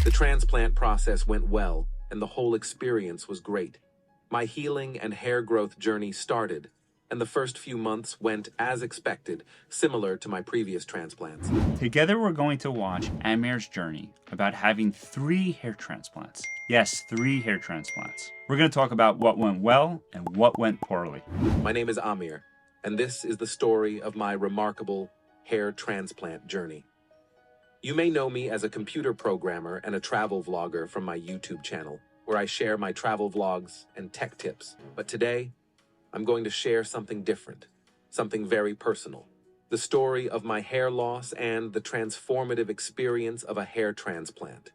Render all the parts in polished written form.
The transplant process went well, and the whole experience was great. My healing and hair growth journey started, and the first few months went as expected, similar to my previous transplants. Together we're going to watch Amir's journey about having 3 hair transplants. Yes, 3 hair transplants. We're going to talk about what went well and what went poorly. My name is Amir, and this is the story of my remarkable hair transplant journey. You may know me as a computer programmer and a travel vlogger from my YouTube channel, where I share my travel vlogs and tech tips. But today, I'm going to share something different, something very personal. The story of my hair loss and the transformative experience of a hair transplant.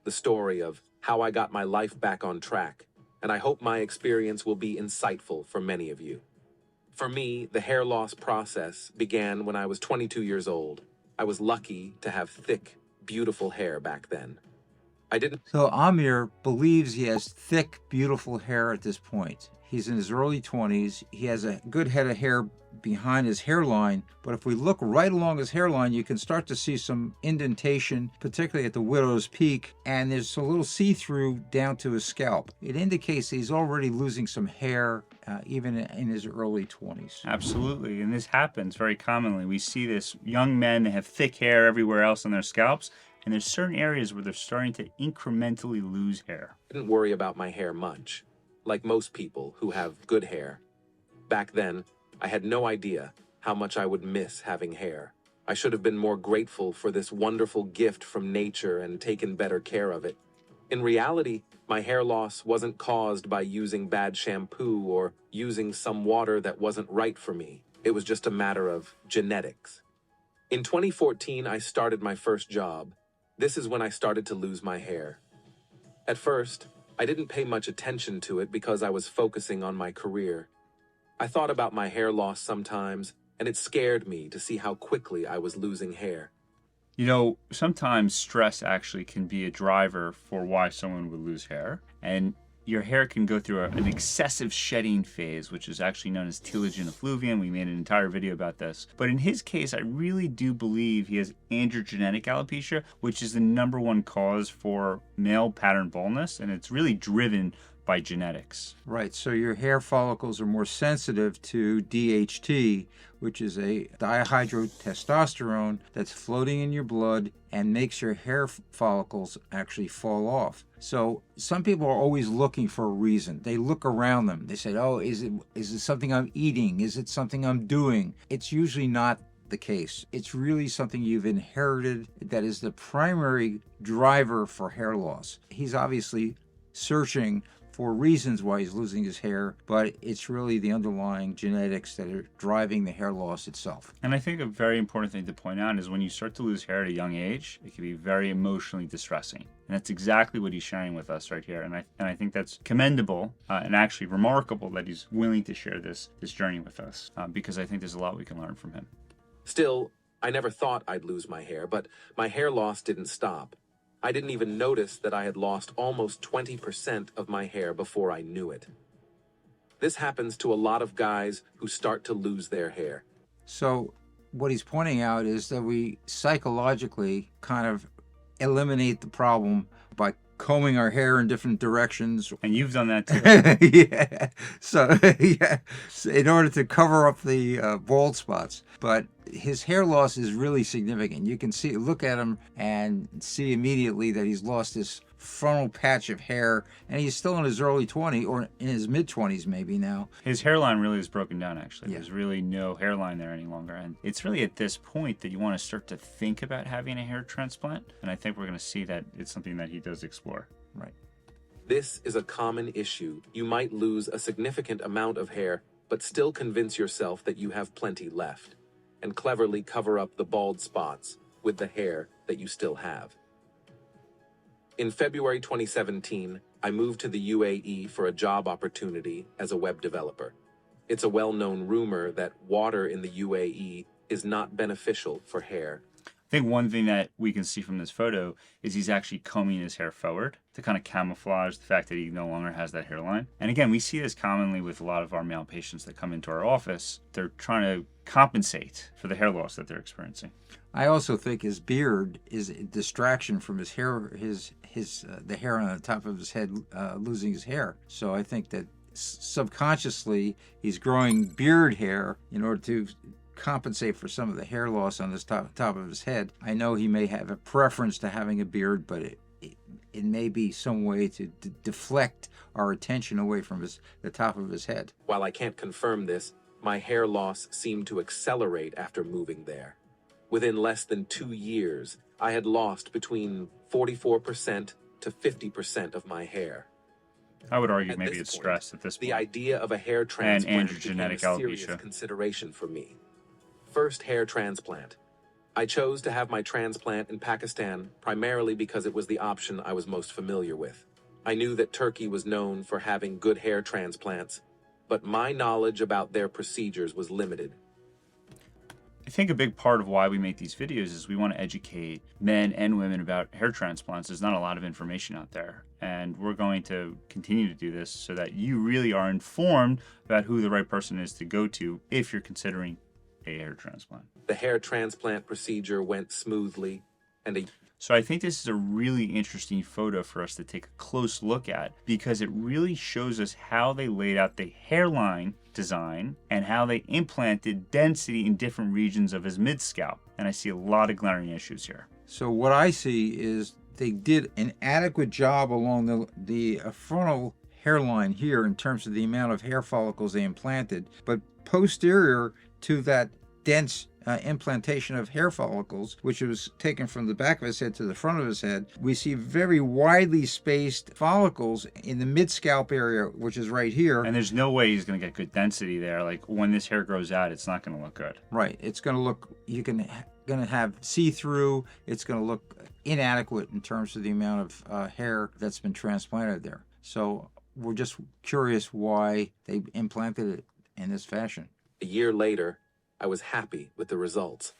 The story of how I got my life back on track, and I hope my experience will be insightful for many of you. For me, the hair loss process began when I was 22 years old. I was lucky to have thick, beautiful hair back then. So Amir believes he has thick, beautiful hair at this point. He's in his early 20s. He has a good head of hair behind his hairline, but if we look right along his hairline, you can start to see some indentation, particularly at the widow's peak, and there's a little see-through down to his scalp. It indicates he's already losing some hair, even in his early 20s. Absolutely, and this happens very commonly. We see this young men that have thick hair everywhere else on their scalps, and there's certain areas where they're starting to incrementally lose hair. I didn't worry about my hair much, like most people who have good hair. Back then, I had no idea how much I would miss having hair. I should have been more grateful for this wonderful gift from nature and taken better care of it. In reality, my hair loss wasn't caused by using bad shampoo or using some water that wasn't right for me. It was just a matter of genetics. In 2014, I started my first job. This is when I started to lose my hair. At first, I didn't pay much attention to it because I was focusing on my career. I thought about my hair loss sometimes, and it scared me to see how quickly I was losing hair. You know, sometimes stress actually can be a driver for why someone would lose hair, and your hair can go through an excessive shedding phase, which is actually known as telogen effluvium. We made an entire video about this. But in his case, I really do believe he has androgenetic alopecia, which is the #1 cause for male pattern baldness, and it's really driven by genetics. Right, so your hair follicles are more sensitive to DHT, which is a dihydrotestosterone that's floating in your blood and makes your hair follicles actually fall off. So some people are always looking for a reason. They look around them. They say, oh, is it something I'm eating? Is it something I'm doing? It's usually not the case. It's really something you've inherited that is the primary driver for hair loss. He's obviously searching for reasons why he's losing his hair, but it's really the underlying genetics that are driving the hair loss itself. And I think a very important thing to point out is when you start to lose hair at a young age, it can be very emotionally distressing. And that's exactly what he's sharing with us right here. And I think that's commendable and actually remarkable that he's willing to share this journey with us because I think there's a lot we can learn from him. Still, I never thought I'd lose my hair, but my hair loss didn't stop. I didn't even notice that I had lost almost 20% of my hair before I knew it. This happens to a lot of guys who start to lose their hair. So what he's pointing out is that we psychologically kind of eliminate the problem by combing our hair in different directions. And you've done that too. Yeah. So, yeah, in order to cover up the bald spots. But his hair loss is really significant. You can look at him and see immediately that he's lost this frontal patch of hair, and he's still in his early 20s or in his mid-20s maybe now. His hairline really is broken down, actually. Yeah. There's really no hairline there any longer. And it's really at this point that you want to start to think about having a hair transplant. And I think we're going to see that it's something that he does explore. Right. This is a common issue. You might lose a significant amount of hair, but still convince yourself that you have plenty left, and cleverly cover up the bald spots with the hair that you still have. In February 2017, I moved to the UAE for a job opportunity as a web developer. It's a well-known rumor that water in the UAE is not beneficial for hair. I think one thing that we can see from this photo is he's actually combing his hair forward to kind of camouflage the fact that he no longer has that hairline. And again, we see this commonly with a lot of our male patients that come into our office. They're trying to compensate for the hair loss that they're experiencing. I also think his beard is a distraction from his hair, the hair on the top of his head losing his hair. So I think that subconsciously he's growing beard hair in order to compensate for some of the hair loss on the top of his head. I know he may have a preference to having a beard, but it may be some way to deflect our attention away from the top of his head. While I can't confirm this, my hair loss seemed to accelerate after moving there. Within less than 2 years, I had lost between 44% to 50% of my hair. I would argue At maybe this it's point, stress at this point. The idea of a hair transplant became a androgenetic serious alopecia. consideration for me. First hair transplant. I chose to have my transplant in Pakistan primarily because it was the option I was most familiar with. I knew that Turkey was known for having good hair transplants, but my knowledge about their procedures was limited. I think a big part of why we make these videos is we want to educate men and women about hair transplants. There's not a lot of information out there, and we're going to continue to do this so that you really are informed about who the right person is to go to if you're considering a hair transplant. The hair transplant procedure went smoothly, and So I think this is a really interesting photo for us to take a close look at because it really shows us how they laid out the hairline design and how they implanted density in different regions of his mid-scalp. And I see a lot of glaring issues here. So what I see is they did an adequate job along the frontal hairline here in terms of the amount of hair follicles they implanted, but posterior to that dense implantation of hair follicles, which was taken from the back of his head to the front of his head, we see very widely spaced follicles in the mid-scalp area, which is right here. And there's no way he's going to get good density there. Like when this hair grows out, it's not going to look good. Right. It's going to look, going to have see-through. It's going to look inadequate in terms of the amount of hair that's been transplanted there. So we're just curious why they implanted it in this fashion. a year later, I was happy with the results.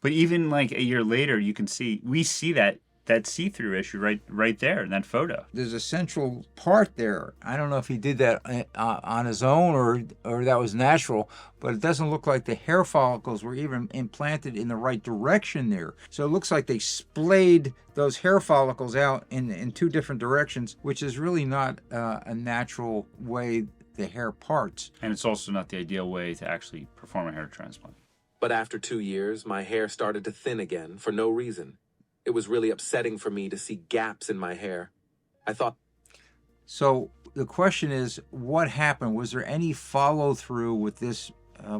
But even like a year later, you can see, we see that see-through issue right there in that photo. There's a central part there. I don't know if he did that on his own or that was natural, but it doesn't look like the hair follicles were even implanted in the right direction there. So it looks like they splayed those hair follicles out in two different directions, which is really not a natural way the hair parts. And it's also not the ideal way to actually perform a hair transplant. But after 2 years, my hair started to thin again for no reason. It was really upsetting for me to see gaps in my hair. I thought... So the question is, what happened? Was there any follow-through with this,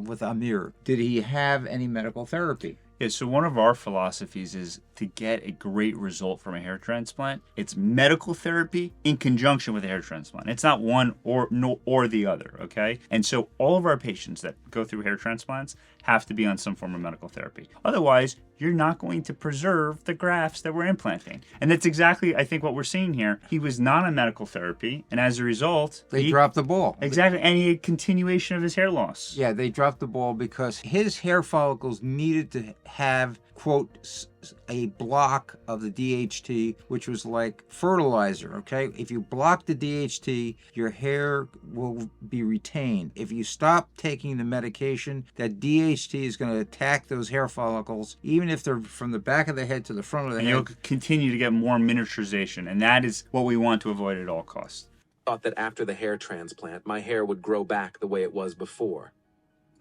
with Amir? Did he have any medical therapy? Yeah, so one of our philosophies is to get a great result from a hair transplant. It's medical therapy in conjunction with a hair transplant. It's not one or the other, okay? And so all of our patients that go through hair transplants have to be on some form of medical therapy. Otherwise, you're not going to preserve the grafts that we're implanting. And that's exactly, I think, what we're seeing here. He was not on medical therapy, and as a result... They dropped the ball. Exactly, and he had continuation of his hair loss. Yeah, they dropped the ball because his hair follicles needed to have, quote, a block of the DHT, which was like fertilizer, okay? If you block the DHT, your hair will be retained. If you stop taking the medication, that DHT is going to attack those hair follicles, even if they're from the back of the head to the front of the head. And you'll continue to get more miniaturization, and that is what we want to avoid at all costs. I thought that after the hair transplant, my hair would grow back the way it was before.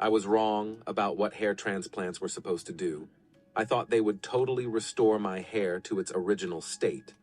I was wrong about what hair transplants were supposed to do. I thought they would totally restore my hair to its original state.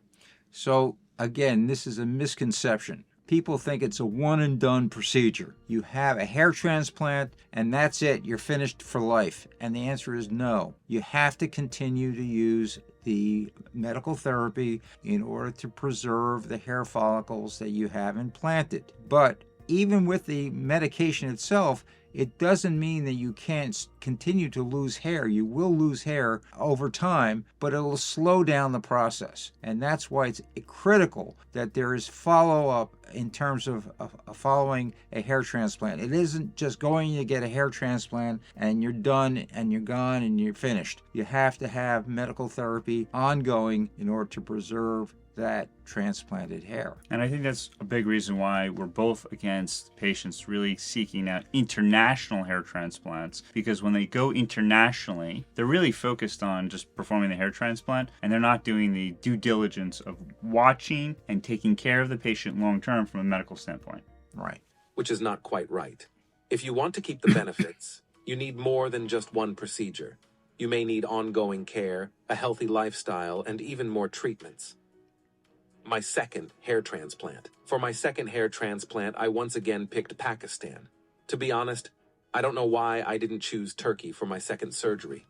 So, again, this is a misconception. People think it's a one-and-done procedure. You have a hair transplant, and that's it. You're finished for life. And the answer is no. You have to continue to use the medical therapy in order to preserve the hair follicles that you have implanted. But even with the medication itself, it doesn't mean that you can't continue to lose hair. You will lose hair over time, but it'll slow down the process. And that's why it's critical that there is follow-up in terms of following a hair transplant. It isn't just going to get a hair transplant and you're done and you're gone and you're finished. You have to have medical therapy ongoing in order to preserve that transplanted hair. And I think that's a big reason why we're both against patients really seeking out international hair transplants, because when they go internationally, they're really focused on just performing the hair transplant, and they're not doing the due diligence of watching and taking care of the patient long term from a medical standpoint. Right. Which is not quite right. If you want to keep the benefits, you need more than just one procedure. You may need ongoing care, a healthy lifestyle, and even more treatments. My second hair transplant. For my second hair transplant, I once again picked Pakistan. To be honest, I don't know why I didn't choose Turkey for my second surgery.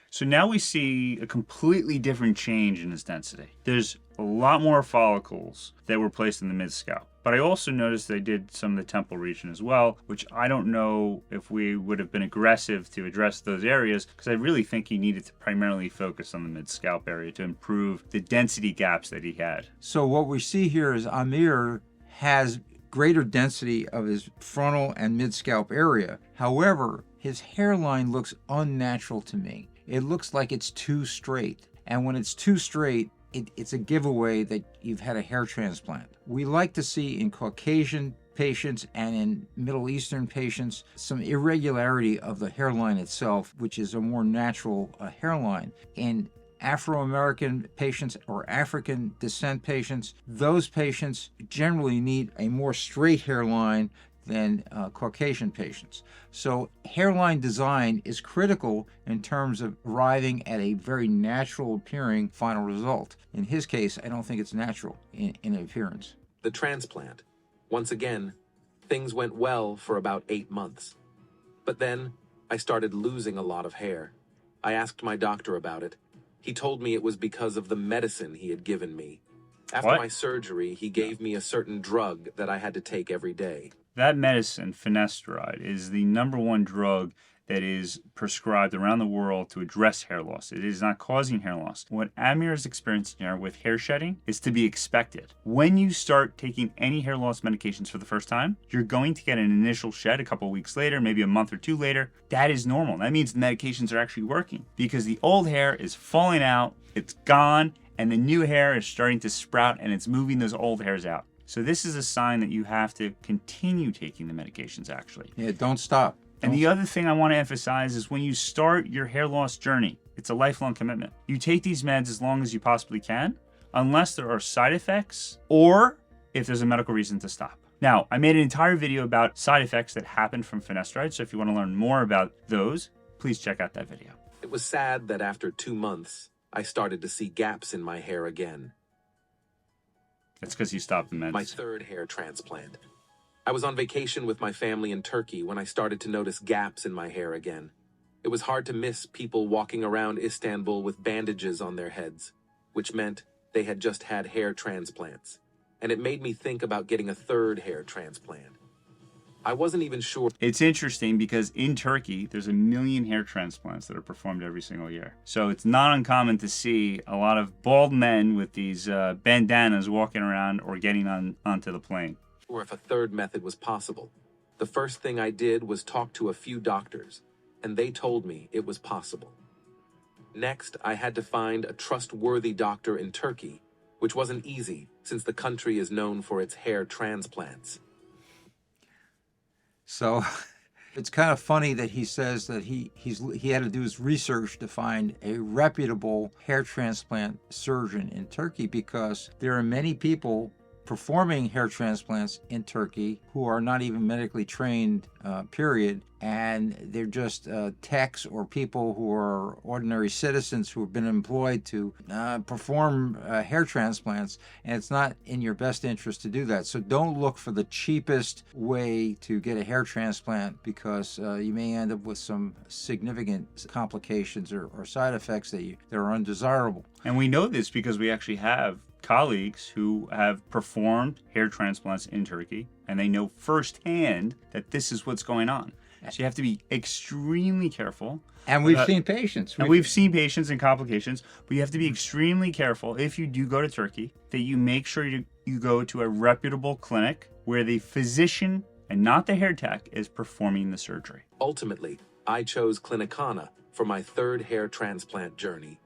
So now we see a completely different change in his density. There's a lot more follicles that were placed in the mid-scalp. But I also noticed they did some of the temple region as well, which I don't know if we would have been aggressive to address those areas, because I really think he needed to primarily focus on the mid-scalp area to improve the density gaps that he had. So what we see here is Amir has greater density of his frontal and mid-scalp area. However, his hairline looks unnatural to me. It looks like it's too straight. And when it's too straight, it's a giveaway that you've had a hair transplant. We like to see in Caucasian patients and in Middle Eastern patients some irregularity of the hairline itself, which is a more natural hairline. In Afro-American patients or African descent patients, those patients generally need a more straight hairline than Caucasian patients. So hairline design is critical in terms of arriving at a very natural appearing final result. In his case, I don't think it's natural in appearance. The transplant. Once again, things went well for about 8 months. But then I started losing a lot of hair. I asked my doctor about it. He told me it was because of the medicine he had given me. After my surgery, he gave me a certain drug that I had to take every day. That medicine, finasteride, is the #1 drug that is prescribed around the world to address hair loss. It is not causing hair loss. What Amir is experiencing here with hair shedding is to be expected. When you start taking any hair loss medications for the first time, you're going to get an initial shed a couple weeks later, maybe a month or 2 later. That is normal. That means the medications are actually working because the old hair is falling out, it's gone, and the new hair is starting to sprout and it's moving those old hairs out. So this is a sign that you have to continue taking the medications, actually. Yeah, don't stop. And the other thing I want to emphasize is when you start your hair loss journey, it's a lifelong commitment. You take these meds as long as you possibly can, unless there are side effects or if there's a medical reason to stop. Now, I made an entire video about side effects that happen from finasteride, so if you want to learn more about those, please check out that video. It was sad that after 2 months, I started to see gaps in my hair again. That's because you stopped the meds. My third hair transplant. I was on vacation with my family in Turkey when I started to notice gaps in my hair again. It was hard to miss people walking around Istanbul with bandages on their heads, which meant they had just had hair transplants. And it made me think about getting a third hair transplant. I wasn't even sure. It's interesting because in Turkey, there's 1 million hair transplants that are performed every single year. So it's not uncommon to see a lot of bald men with these bandanas walking around or getting onto the plane. Or if a third method was possible. The first thing I did was talk to a few doctors, and they told me it was possible. Next, I had to find a trustworthy doctor in Turkey, which wasn't easy since the country is known for its hair transplants. So it's kind of funny that he says that he had to do his research to find a reputable hair transplant surgeon in Turkey, because there are many people performing hair transplants in Turkey who are not even medically trained, period, and they're just techs or people who are ordinary citizens who have been employed to perform hair transplants, and it's not in your best interest to do that. So don't look for the cheapest way to get a hair transplant, because you may end up with some significant complications or side effects that are undesirable. And we know this because we actually have colleagues who have performed hair transplants in Turkey, and they know firsthand that this is what's going on. So you have to be extremely careful. And we've seen patients. And we've seen patients and complications, but you have to be extremely careful if you do go to Turkey that you make sure you go to a reputable clinic where the physician and not the hair tech is performing the surgery. Ultimately, I chose Clinicana for my third hair transplant journey.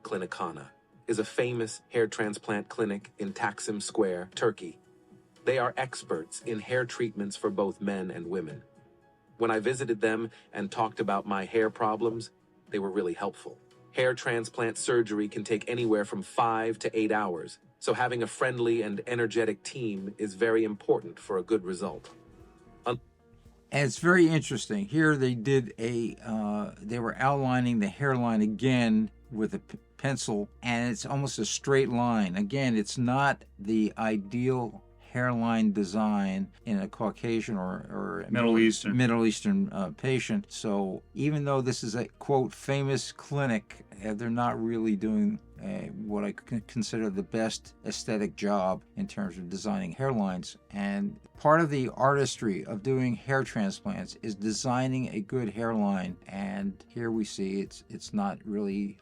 Clinicana is a famous hair transplant clinic in Taksim Square, Turkey. They are experts in hair treatments for both men and women. When I visited them and talked about my hair problems, they were really helpful. Hair transplant surgery can take anywhere from 5 to 8 hours, so having a friendly and energetic team is very important for a good result. And it's very interesting. Here they did they were outlining the hairline again with a pencil, and it's almost a straight line. Again, it's not the ideal hairline design in a Caucasian or Middle Eastern patient. So even though this is a, quote, famous clinic, they're not really doing what I consider the best aesthetic job in terms of designing hairlines. And part of the artistry of doing hair transplants is designing a good hairline. And here we see it's not really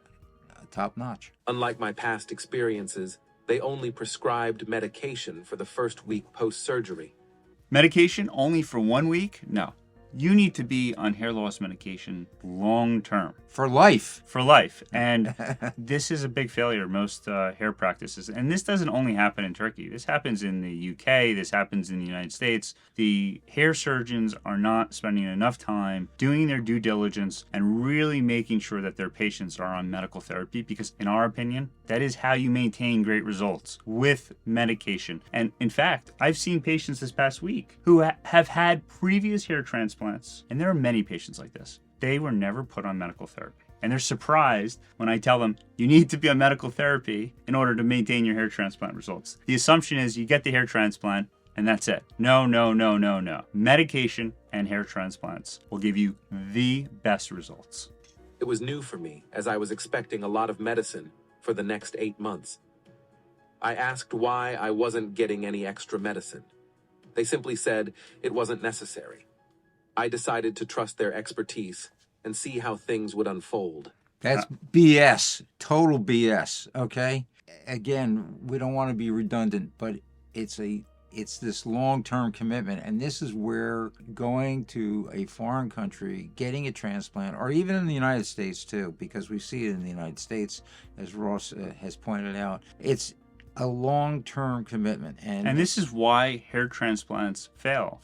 top-notch. Unlike my past experiences, they only prescribed medication for the first week post-surgery. Medication only for 1 week? No. You need to be on hair loss medication long term. For life. For life. And this is a big failure of most hair practices. And this doesn't only happen in Turkey. This happens in the UK. This happens in the United States. The hair surgeons are not spending enough time doing their due diligence and really making sure that their patients are on medical therapy, because in our opinion, that is how you maintain great results, with medication. And in fact, I've seen patients this past week who have had previous hair transplants, and there are many patients like this. They were never put on medical therapy. And they're surprised when I tell them, you need to be on medical therapy in order to maintain your hair transplant results. The assumption is you get the hair transplant and that's it. No. Medication and hair transplants will give you the best results. It was new for me, as I was expecting a lot of medicine for the next 8 months. I asked why I wasn't getting any extra medicine. They simply said it wasn't necessary. I decided to trust their expertise and see how things would unfold. That's BS, total BS, okay? Again, we don't want to be redundant, but it's this long-term commitment, and this is where going to a foreign country, getting a transplant, or even in the United States too, because we see it in the United States, as Ross has pointed out, it's a long-term commitment. And this is why hair transplants fail.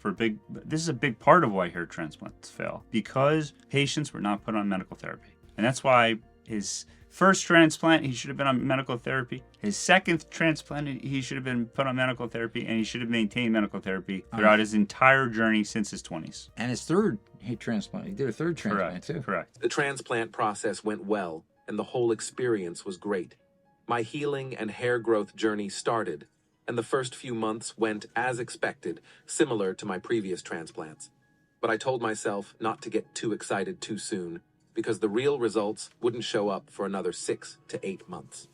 This is a big part of why hair transplants fail, because patients were not put on medical therapy. And that's why his first transplant, he should have been on medical therapy. His second transplant, he should have been put on medical therapy, and he should have maintained medical therapy throughout his entire journey since his 20s. And his third hair transplant, he did a third transplant too. Correct. The transplant process went well, and the whole experience was great. My healing and hair growth journey started, and the first few months went as expected, similar to my previous transplants. But I told myself not to get too excited too soon, because the real results wouldn't show up for another 6 to 8 months.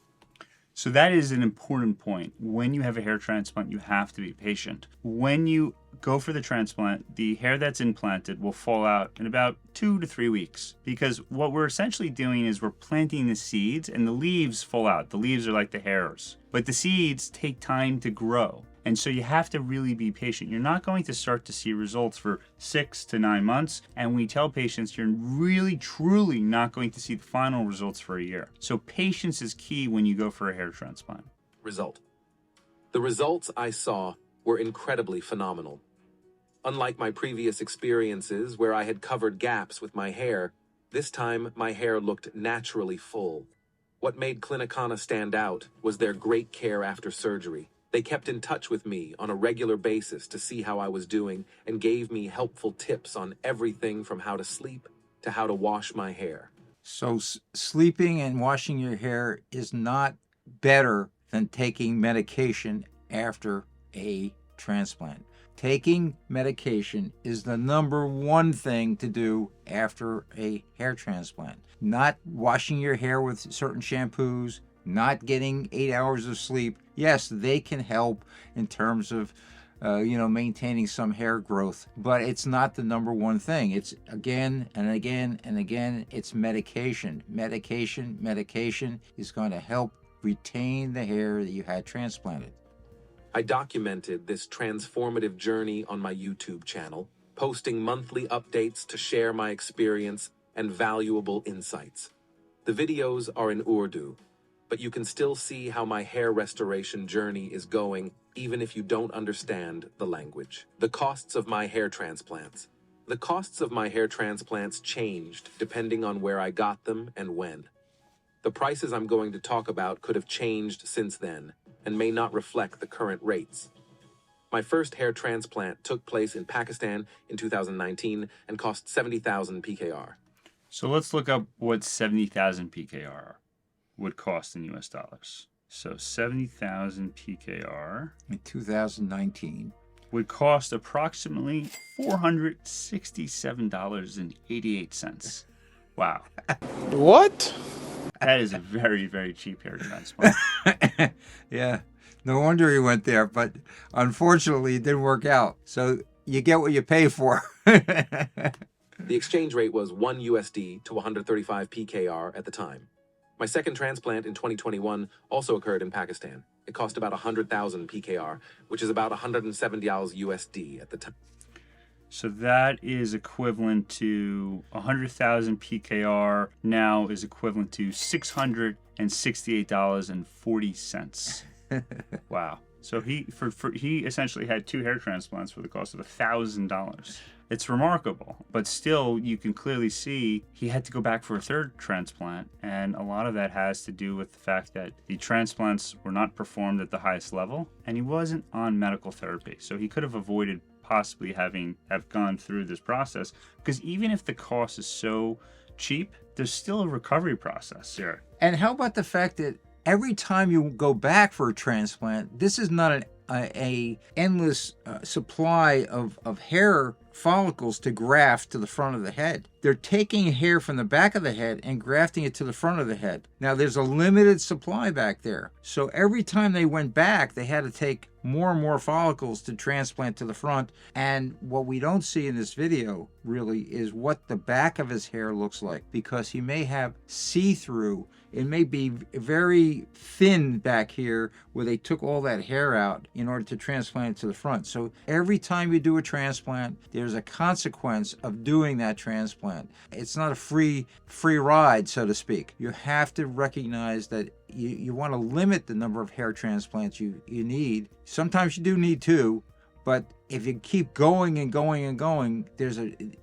So that is an important point. When you have a hair transplant, you have to be patient. When you go for the transplant, the hair that's implanted will fall out in about 2 to 3 weeks, because what we're essentially doing is we're planting the seeds, and the leaves fall out. The leaves are like the hairs, but the seeds take time to grow. And so you have to really be patient. You're not going to start to see results for 6 to 9 months. And we tell patients you're really, truly not going to see the final results for a year. So patience is key when you go for a hair transplant. Result. The results I saw were incredibly phenomenal. Unlike my previous experiences where I had covered gaps with my hair, this time my hair looked naturally full. What made Clinicana stand out was their great care after surgery. They kept in touch with me on a regular basis to see how I was doing and gave me helpful tips on everything from how to sleep to how to wash my hair. So sleeping and washing your hair is not better than taking medication after a transplant. Taking medication is the number one thing to do after a hair transplant. Not washing your hair with certain shampoos, not getting 8 hours of sleep. Yes, they can help in terms of maintaining some hair growth. But it's not the number one thing. It's again and again and again, it's medication. Medication is going to help retain the hair that you had transplanted. I documented this transformative journey on my YouTube channel, posting monthly updates to share my experience and valuable insights. The videos are in Urdu, but you can still see how my hair restoration journey is going even if you don't understand the language. The costs of my hair transplants. The costs of my hair transplants changed depending on where I got them and when. The prices I'm going to talk about could have changed since then and may not reflect the current rates. My first hair transplant took place in Pakistan in 2019 and cost 70,000 PKR. So let's look up what 70,000 PKR would cost in US dollars. So 70,000 PKR In 2019. would cost approximately $467.88. Wow. What? That is a very, very cheap hair transplant. Yeah, no wonder he went there, but unfortunately it didn't work out. So you get what you pay for. The exchange rate was 1 USD to 135 PKR at the time. My second transplant in 2021 also occurred in Pakistan. It cost about 100,000 PKR, which is about $170 USD at the time. So that is equivalent to 100,000 PKR now is equivalent to $668.40. Wow. So he essentially had 2 hair transplants for the cost of $1,000. It's remarkable, but still you can clearly see he had to go back for a third transplant, and a lot of that has to do with the fact that the transplants were not performed at the highest level and he wasn't on medical therapy. So he could have avoided possibly have gone through this process, because even if the cost is so cheap, there's still a recovery process here. And how about the fact that every time you go back for a transplant, this is not a endless supply of hair follicles to graft to the front of the head. They're taking hair from the back of the head and grafting it to the front of the head. Now there's a limited supply back there. So every time they went back, they had to take more and more follicles to transplant to the front. And what we don't see in this video really is what the back of his hair looks like, because he may have see-through. It may be very thin back here where they took all that hair out in order to transplant it to the front. So every time you do a transplant, there's a consequence of doing that transplant. It's not a free ride, so to speak. You have to recognize that you want to limit the number of hair transplants you need. Sometimes you do need 2, but if you keep going and going and going,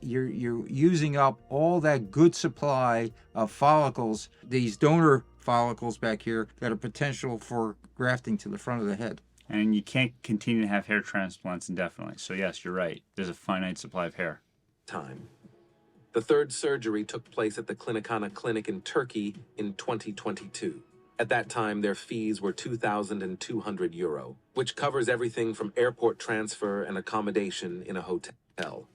you're using up all that good supply of follicles, these donor follicles back here that are potential for grafting to the front of the head. And you can't continue to have hair transplants indefinitely. So yes, you're right. There's a finite supply of hair. Time. The third surgery took place at the Klinikana clinic in Turkey in 2022. At that time, their fees were €2,200, which covers everything from airport transfer and accommodation in a hotel.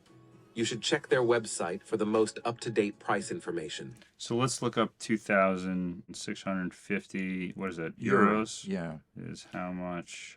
You should check their website for the most up-to-date price information. So let's look up 2,650, what is that, euros? Yeah. Is how much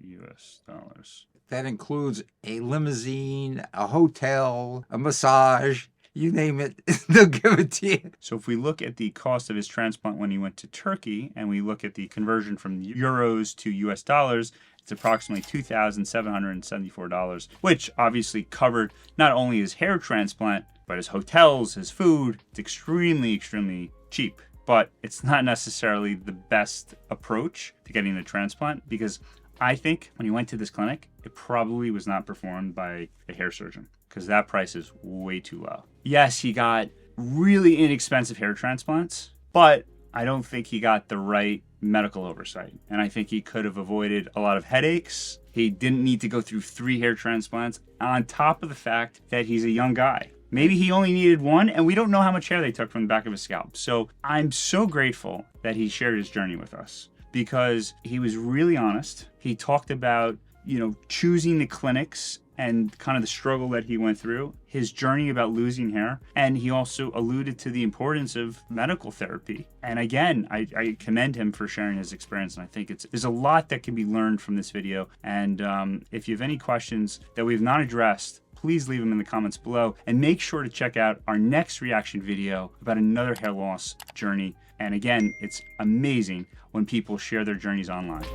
US dollars? That includes a limousine, a hotel, a massage, you name it, they'll give it to you. So if we look at the cost of his transplant when he went to Turkey, and we look at the conversion from euros to US dollars, it's approximately $2,774, which obviously covered not only his hair transplant, but his hotels, his food. It's extremely, extremely cheap. But it's not necessarily the best approach to getting a transplant, because I think when he went to this clinic, it probably was not performed by a hair surgeon, because that price is way too low. Yes, he got really inexpensive hair transplants, but I don't think he got the right medical oversight. And I think he could have avoided a lot of headaches. He didn't need to go through 3 hair transplants, on top of the fact that he's a young guy. Maybe he only needed 1, and we don't know how much hair they took from the back of his scalp. So I'm so grateful that he shared his journey with us, because he was really honest. He talked about choosing the clinics and kind of the struggle that he went through, his journey about losing hair, and he also alluded to the importance of medical therapy. And again, I commend him for sharing his experience, and I think there's a lot that can be learned from this video. And if you have any questions that we've not addressed, please leave them in the comments below, and make sure to check out our next reaction video about another hair loss journey. And again, it's amazing when people share their journeys online.